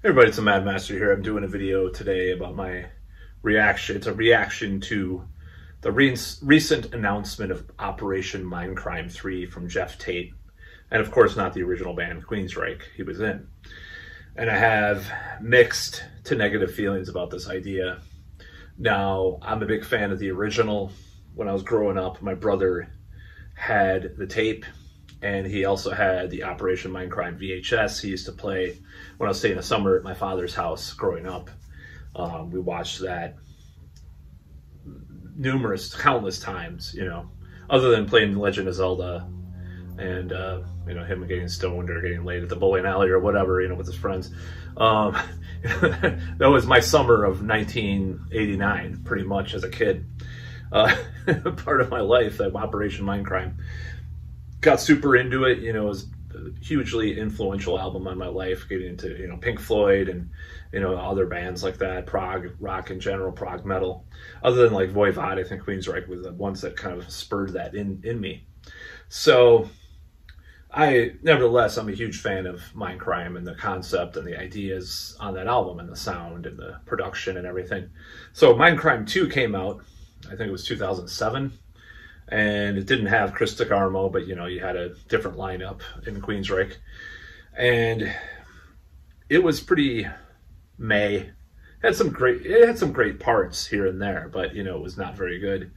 Hey everybody, it's a Mad Master here. I'm doing a video today about my reaction. It's a reaction to the recent announcement of Operation Mindcrime 3 from Geoff Tate. And of course, not the original band, Queensryche, he was in. And I have mixed to negative feelings about this idea. Now, I'm a big fan of the original. When I was growing up, my brother had the tape, and he also had the Operation Mindcrime VHS. He used to play when I was staying the summer at my father's house growing up. We watched that countless times, other than playing Legend of Zelda and, him getting stoned or getting laid at the bowling alley or whatever, with his friends. That was my summer of 1989, pretty much, as a kid. Part of my life, that Operation Mindcrime. Got super into it, it was a hugely influential album on my life, getting into, Pink Floyd and, other bands like that, prog rock in general, prog metal. Other than like Voivod, I think Queensryche was the ones that kind of spurred that in me. So nevertheless, I'm a huge fan of Mindcrime and the concept and the ideas on that album and the sound and the production and everything. So Mindcrime 2 came out, I think it was 2007. And it didn't have Chris DeGarmo, but you had a different lineup in Queensryche, and it was pretty It had some great parts here and there, but it was not very good.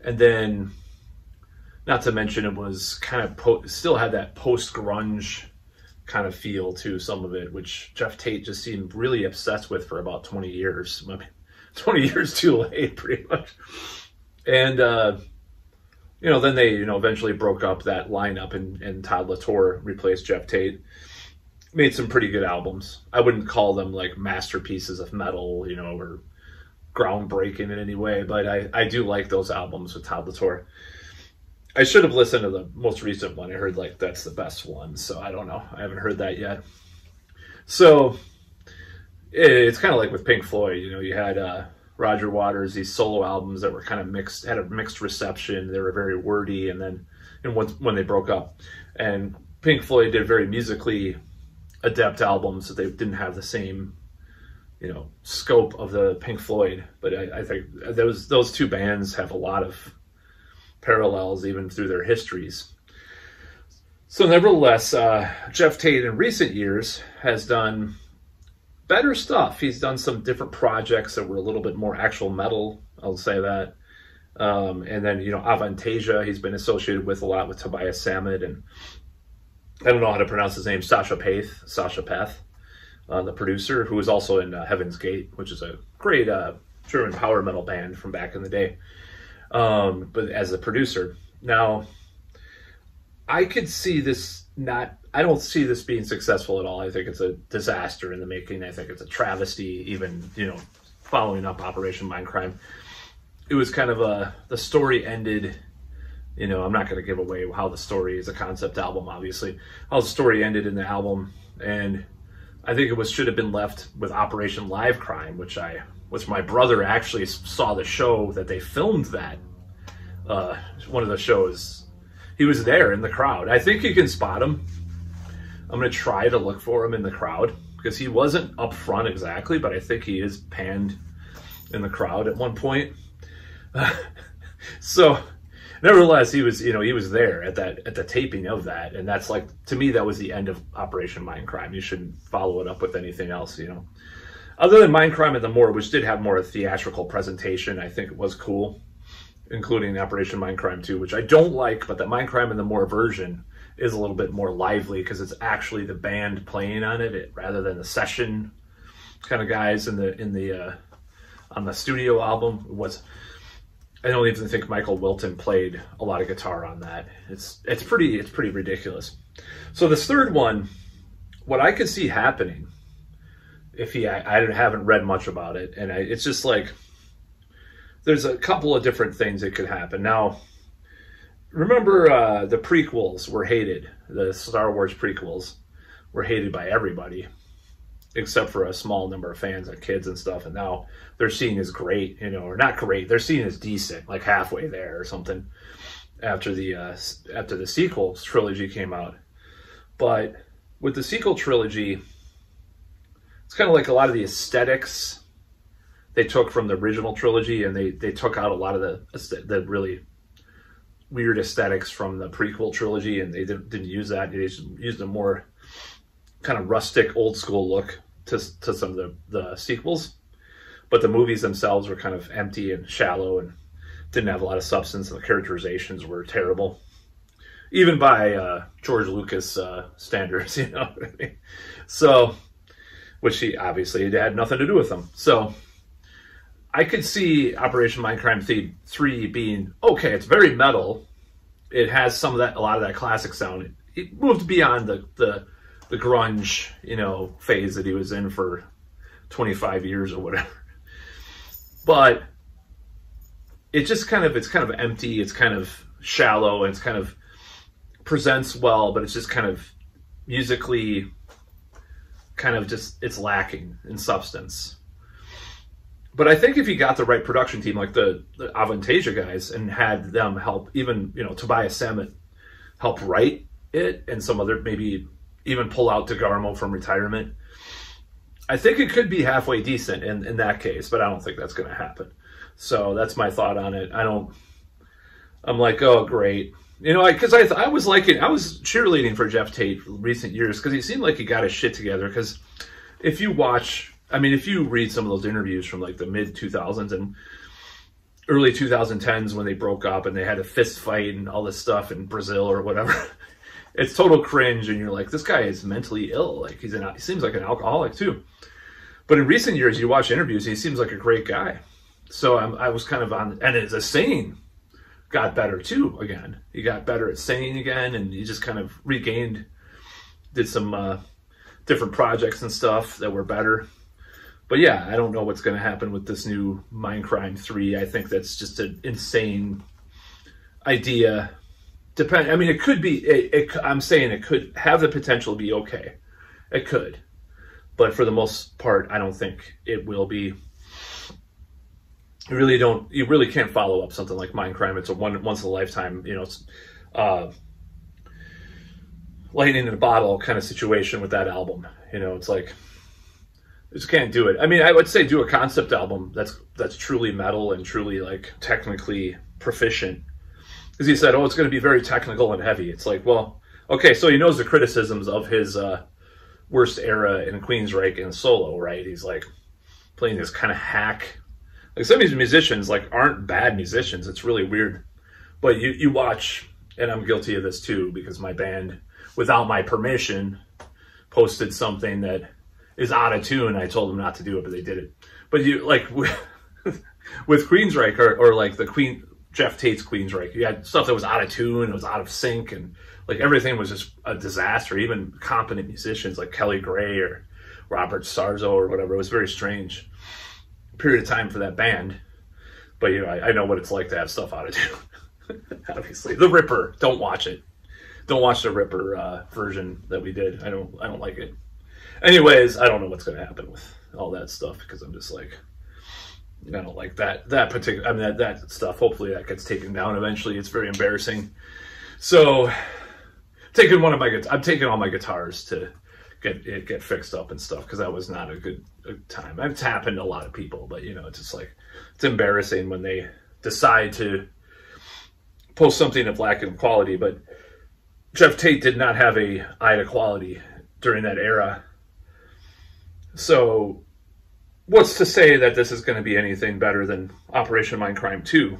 And then, not to mention, it was kind of still had that post grunge kind of feel to some of it, which Geoff Tate just seemed really obsessed with for about 20 years. I mean, 20 years too late, pretty much. And then they, eventually broke up that lineup, and Todd LaTorre replaced Geoff Tate. Made some pretty good albums. I wouldn't call them like masterpieces of metal, or groundbreaking in any way, but I do like those albums with Todd LaTorre. I should have listened to the most recent one. I heard like that's the best one, so I don't know. I haven't heard that yet. So it's kind of like with Pink Floyd, you had Roger Waters, these solo albums that were kind of mixed, had a mixed reception. They were very wordy, and then when they broke up, and Pink Floyd did very musically adept albums, that they didn't have the same, scope of the Pink Floyd. But I think those two bands have a lot of parallels even through their histories. So nevertheless, Geoff Tate in recent years has done better stuff. He's done some different projects that were a little bit more actual metal, I'll say that. And then, Avantasia, he's been associated with a lot with Tobias Sammet, and I don't know how to pronounce his name, Sasha Path, the producer, who was also in Heaven's Gate, which is a great German power metal band from back in the day, but as a producer. Now, I could see this I don't see this being successful at all. I think it's a disaster in the making. I think it's a travesty, even, following up Operation Mindcrime. It was kind of the story ended, I'm not going to give away how the story is, a concept album, obviously, how the story ended in the album. And I think it should have been left with Operation Live Crime, which my brother actually saw the show that they filmed that. One of the shows, he was there in the crowd. I think you can spot him. I'm going to try to look for him in the crowd, because he wasn't up front exactly, but I think he is panned in the crowd at one point. So nevertheless, he was there at the taping of that. And that's, like, to me, that was the end of Operation Mindcrime. You shouldn't follow it up with anything else, Other than Mindcrime and the More, which did have more theatrical presentation, I think it was cool, including Operation Mindcrime 2, which I don't like, but the Mindcrime and the More version is a little bit more lively, because it's actually the band playing on it rather than the session kind of guys on the studio album. I don't even think Michael Wilton played a lot of guitar on that. It's pretty ridiculous. So this third one, what I could see happening, I haven't read much about it, and it's just like, there's a couple of different things that could happen. Now, remember, the prequels were hated. The Star Wars prequels were hated by everybody, except for a small number of fans and kids and stuff. And now they're seen as great, or not great. They're seen as decent, like halfway there or something, after the sequel trilogy came out. But with the sequel trilogy, it's kind of like a lot of the aesthetics they took from the original trilogy, and they took out a lot of the really weird aesthetics from the prequel trilogy, and they didn't use that. They just used a more kind of rustic, old school look to some of the sequels. But the movies themselves were kind of empty and shallow and didn't have a lot of substance, and the characterizations were terrible, even by George Lucas standards, you know what I mean? So, which he obviously had nothing to do with them. So I could see Operation Mindcrime 3 being okay. It's very metal. It has some of that, a lot of that classic sound. It moved beyond the grunge, you know, phase that he was in for 25 years or whatever. But it's kind of empty. It's kind of shallow, and it's kind of presents well, but it's just kind of musically kind of just, it's lacking in substance. But I think if you got the right production team, like the Avantasia guys, and had them help, even, you know, Tobias Sammet help write it, and some other, maybe even pull out DeGarmo from retirement, I think it could be halfway decent in that case, but I don't think that's going to happen. So that's my thought on it. I'm like, oh, great. You know, because I was cheerleading for Geoff Tate for recent years, because he seemed like he got his shit together. Because if you watch, I mean, if you read some of those interviews from like the mid 2000s and early 2010s when they broke up and they had a fist fight and all this stuff in Brazil or whatever, it's total cringe. And you're like, this guy is mentally ill. Like he seems like an alcoholic too. But in recent years, you watch interviews and he seems like a great guy. So I was kind of on, and as a singing got better too again. He got better at singing again, and he just kind of did some different projects and stuff that were better. But yeah, I don't know what's going to happen with this new Mindcrime 3. I think that's just an insane idea. I mean, it could be, I'm saying it could have the potential to be okay. It could. But for the most part, I don't think it will be. You really can't follow up something like Mindcrime. It's a once in a lifetime, you know, it's lightning in a bottle kind of situation with that album. You know, it's like, you just can't do it. I mean, I would say do a concept album that's truly metal and truly like technically proficient. Because he said, oh, it's going to be very technical and heavy. It's like, well, okay, so he knows the criticisms of his worst era in Queensryche and solo, right? He's like playing this kind of hack. Like some of these musicians like aren't bad musicians. It's really weird. But you watch, and I'm guilty of this too, because my band, without my permission, posted something that is out of tune. I told them not to do it, but they did it. But you like with Queensryche or like the Geoff Tate's Queensryche, you had stuff that was out of tune, it was out of sync, and like everything was just a disaster. Even competent musicians like Kelly Gray or Robert Sarzo or whatever, it was very strange period of time for that band. But you know, I know what it's like to have stuff out of tune. Obviously, The Ripper, don't watch it. Don't watch the Ripper version that we did. I don't like it. Anyways, I don't know what's going to happen with all that stuff, because I'm just like, I don't like that particular. I mean, that stuff. Hopefully, that gets taken down eventually. It's very embarrassing. So, I'm taking all my guitars to get fixed up and stuff, because that was not a good time. It's happened to a lot of people, but you know, it's just like, it's embarrassing when they decide to post something of lacking quality. But Geoff Tate did not have a eye to quality during that era. So what's to say that this is going to be anything better than Operation Mindcrime 2?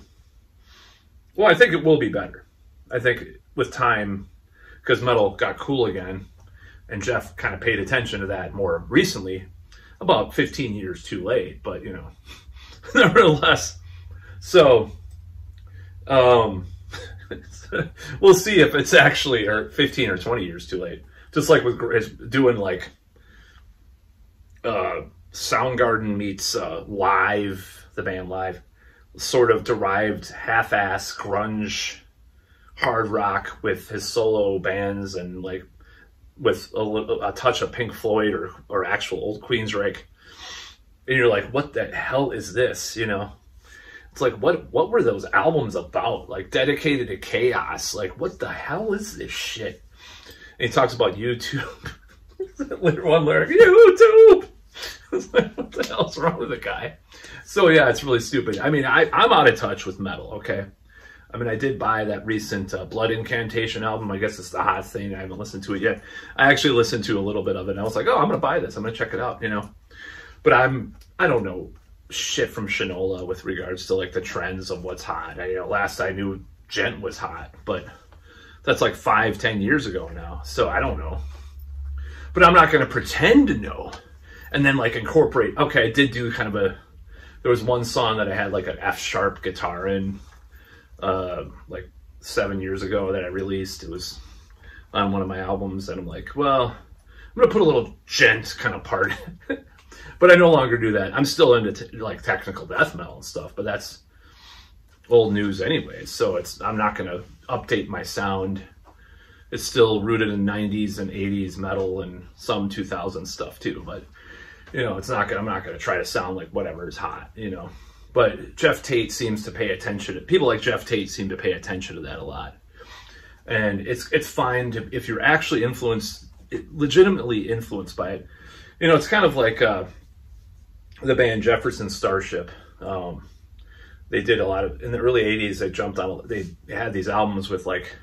Well, I think it will be better. I think with time, because metal got cool again, and Geoff kind of paid attention to that more recently, about 15 years too late, but you know, nevertheless. So, we'll see if it's actually 15 or 20 years too late. Just like with doing like Soundgarden meets Live, the band Live, sort of derived half-ass grunge hard rock with his solo bands, and like with a touch of Pink Floyd or actual old Queensryche. And you're like, what the hell is this? You know, it's like, what were those albums about? Like Dedicated to Chaos. Like, what the hell is this shit? And he talks about YouTube. One lyric, YouTube. hell's wrong with the guy? So yeah, it's really stupid. I mean, I'm out of touch with metal, okay? I mean, I did buy that recent Blood Incantation album. I guess it's the hot thing. I haven't listened to it yet. I actually listened to a little bit of it, and I was like, oh, I'm going to buy this. I'm going to check it out, you know? But I don't know shit from Shinola with regards to, like, the trends of what's hot. Last I knew, Gent was hot, but that's like 5-10 years ago now. So I don't know. But I'm not going to pretend to know and then, like, incorporate. Okay, I did do kind of there was one song that I had, like, an F-sharp guitar in, like 7 years ago that I released. It was on one of my albums, and I'm like, well, I'm gonna put a little gent kind of part. But I no longer do that. I'm still into like technical death metal and stuff, but that's old news anyways. So I'm not gonna update my sound. It's still rooted in 90s and 80s metal and some 2000s stuff too, but I'm not gonna try to sound like whatever is hot, But Geoff Tate seems to pay attention. People like Geoff Tate seem to pay attention to that a lot. And it's fine if you're actually legitimately influenced by it. It's kind of like the band Jefferson Starship. They did a lot of, in the early 80s, they had these albums with like,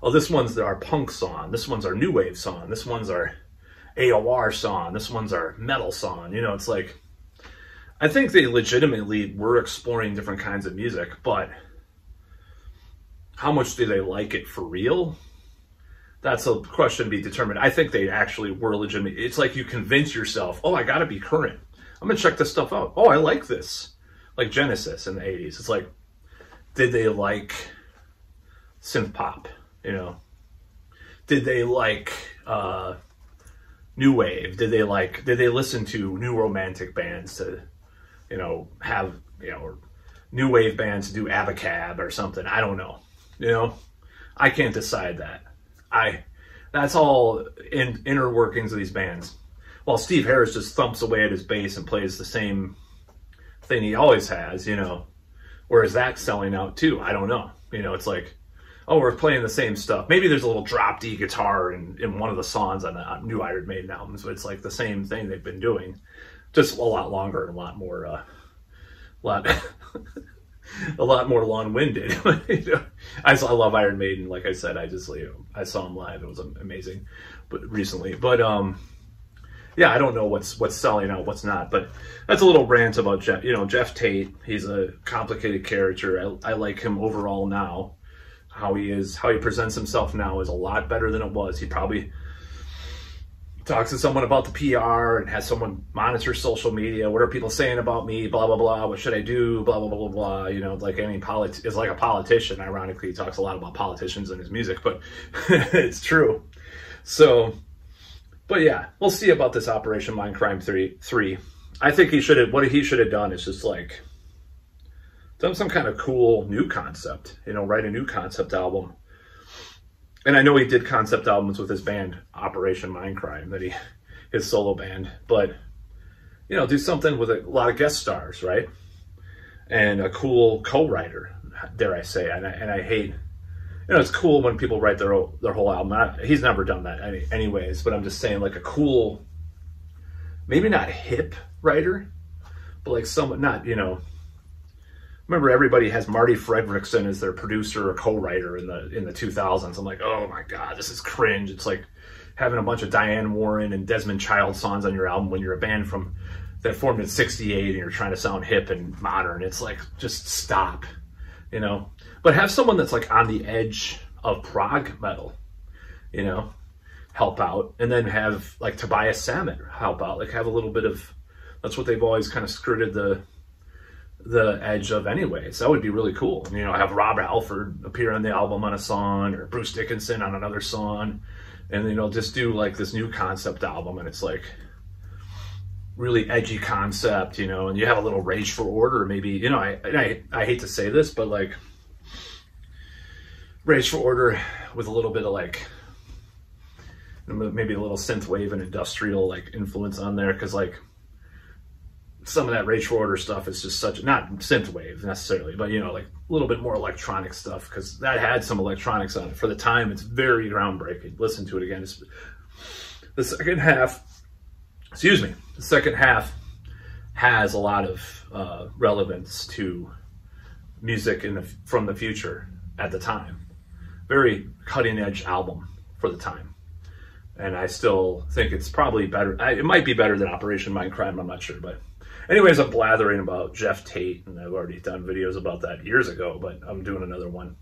oh, this one's our punk song, this one's our new wave song, this one's our AOR song, this one's our metal song. It's like, I think they legitimately were exploring different kinds of music, but how much do they like it for real? That's a question to be determined. I think they actually were legitimate. It's like you convince yourself, oh, I gotta be current. I'm gonna check this stuff out. Oh, I like this. Like Genesis in the 80s. It's like, did they like synth pop? Did they like new wave? Did they listen to new romantic bands to have, or new wave bands to do Abacab or something? I don't know. I can't decide that. That's all in inner workings of these bands. While Steve Harris just thumps away at his bass and plays the same thing he always has, whereas that's selling out too. I don't know. It's like, oh, we're playing the same stuff. Maybe there's a little drop D guitar in one of the songs on the new Iron Maiden albums, but it's like the same thing they've been doing, just a lot longer and a lot more, a lot more long-winded. I love Iron Maiden. Like I said, I saw them live. It was amazing, but recently. But yeah, I don't know what's selling out, what's not. But that's a little rant about Geoff. Geoff Tate. He's a complicated character. I like him overall now. How he presents himself now is a lot better than it was. He probably talks to someone about the PR and has someone monitor social media. What are people saying about me? Blah, blah, blah. What should I do? Blah, blah, blah, blah, blah. Like it's like a politician. Ironically, he talks a lot about politicians in his music, but it's true. So, but yeah, we'll see about this Operation Mindcrime 3. I think what he should have done is just like done some kind of cool new concept, write a new concept album. And I know he did concept albums with his band, Operation Mindcrime, his solo band. But, do something with a lot of guest stars, right? And a cool co-writer, dare I say. And I hate, it's cool when people write their whole album. He's never done that anyways, but I'm just saying like a cool, maybe not hip writer, but like someone, not, remember everybody has Marty Fredrickson as their producer or co-writer in the 2000s. I'm like, oh my God, this is cringe. It's like having a bunch of Diane Warren and Desmond Child songs on your album when you're a band that formed in '68 and you're trying to sound hip and modern. It's like, just stop, But have someone that's like on the edge of prog metal, help out. And then have like Tobias Sammet help out. Like have a little bit of, that's what they've always kind of skirted the edge of anyways. That would be really cool. Have Rob Halford appear on the album on a song, or Bruce Dickinson on another song, and just do like this new concept album, and it's like really edgy concept, and you have a little Rage for Order, maybe, I hate to say this, but like Rage for Order with a little bit of like maybe a little synthwave and industrial like influence on there, because like some of that Rage for Order stuff is just such, not synthwave necessarily, but like a little bit more electronic stuff, because that had some electronics on it. For the time, it's very groundbreaking. Listen to it again. The second half has a lot of relevance to music from the future at the time. Very cutting edge album for the time. And I still think it's probably better. It might be better than Operation Mindcrime, I'm not sure. But anyways, I'm blathering about Geoff Tate, and I've already done videos about that years ago, but I'm doing another one.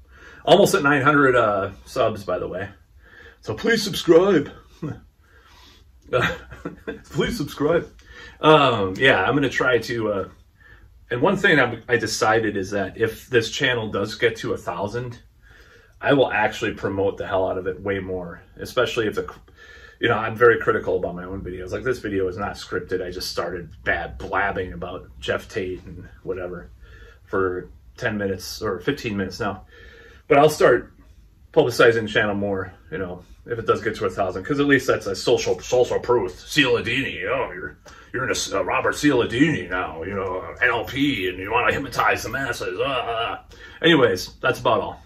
Almost at 900 subs, by the way. So please subscribe. Please subscribe. Yeah, I'm going to try to... and one thing I decided is that if this channel does get to 1,000, I will actually promote the hell out of it way more. Especially if I'm very critical about my own videos. Like this video is not scripted. I just started blabbing about Geoff Tate and whatever for 10 minutes or 15 minutes now. But I'll start publicizing the channel more, if it does get to 1,000, because at least that's a social proof. Cialdini, you're in a Robert Cialdini now, NLP, and you want to hypnotize the masses. Anyways, that's about all.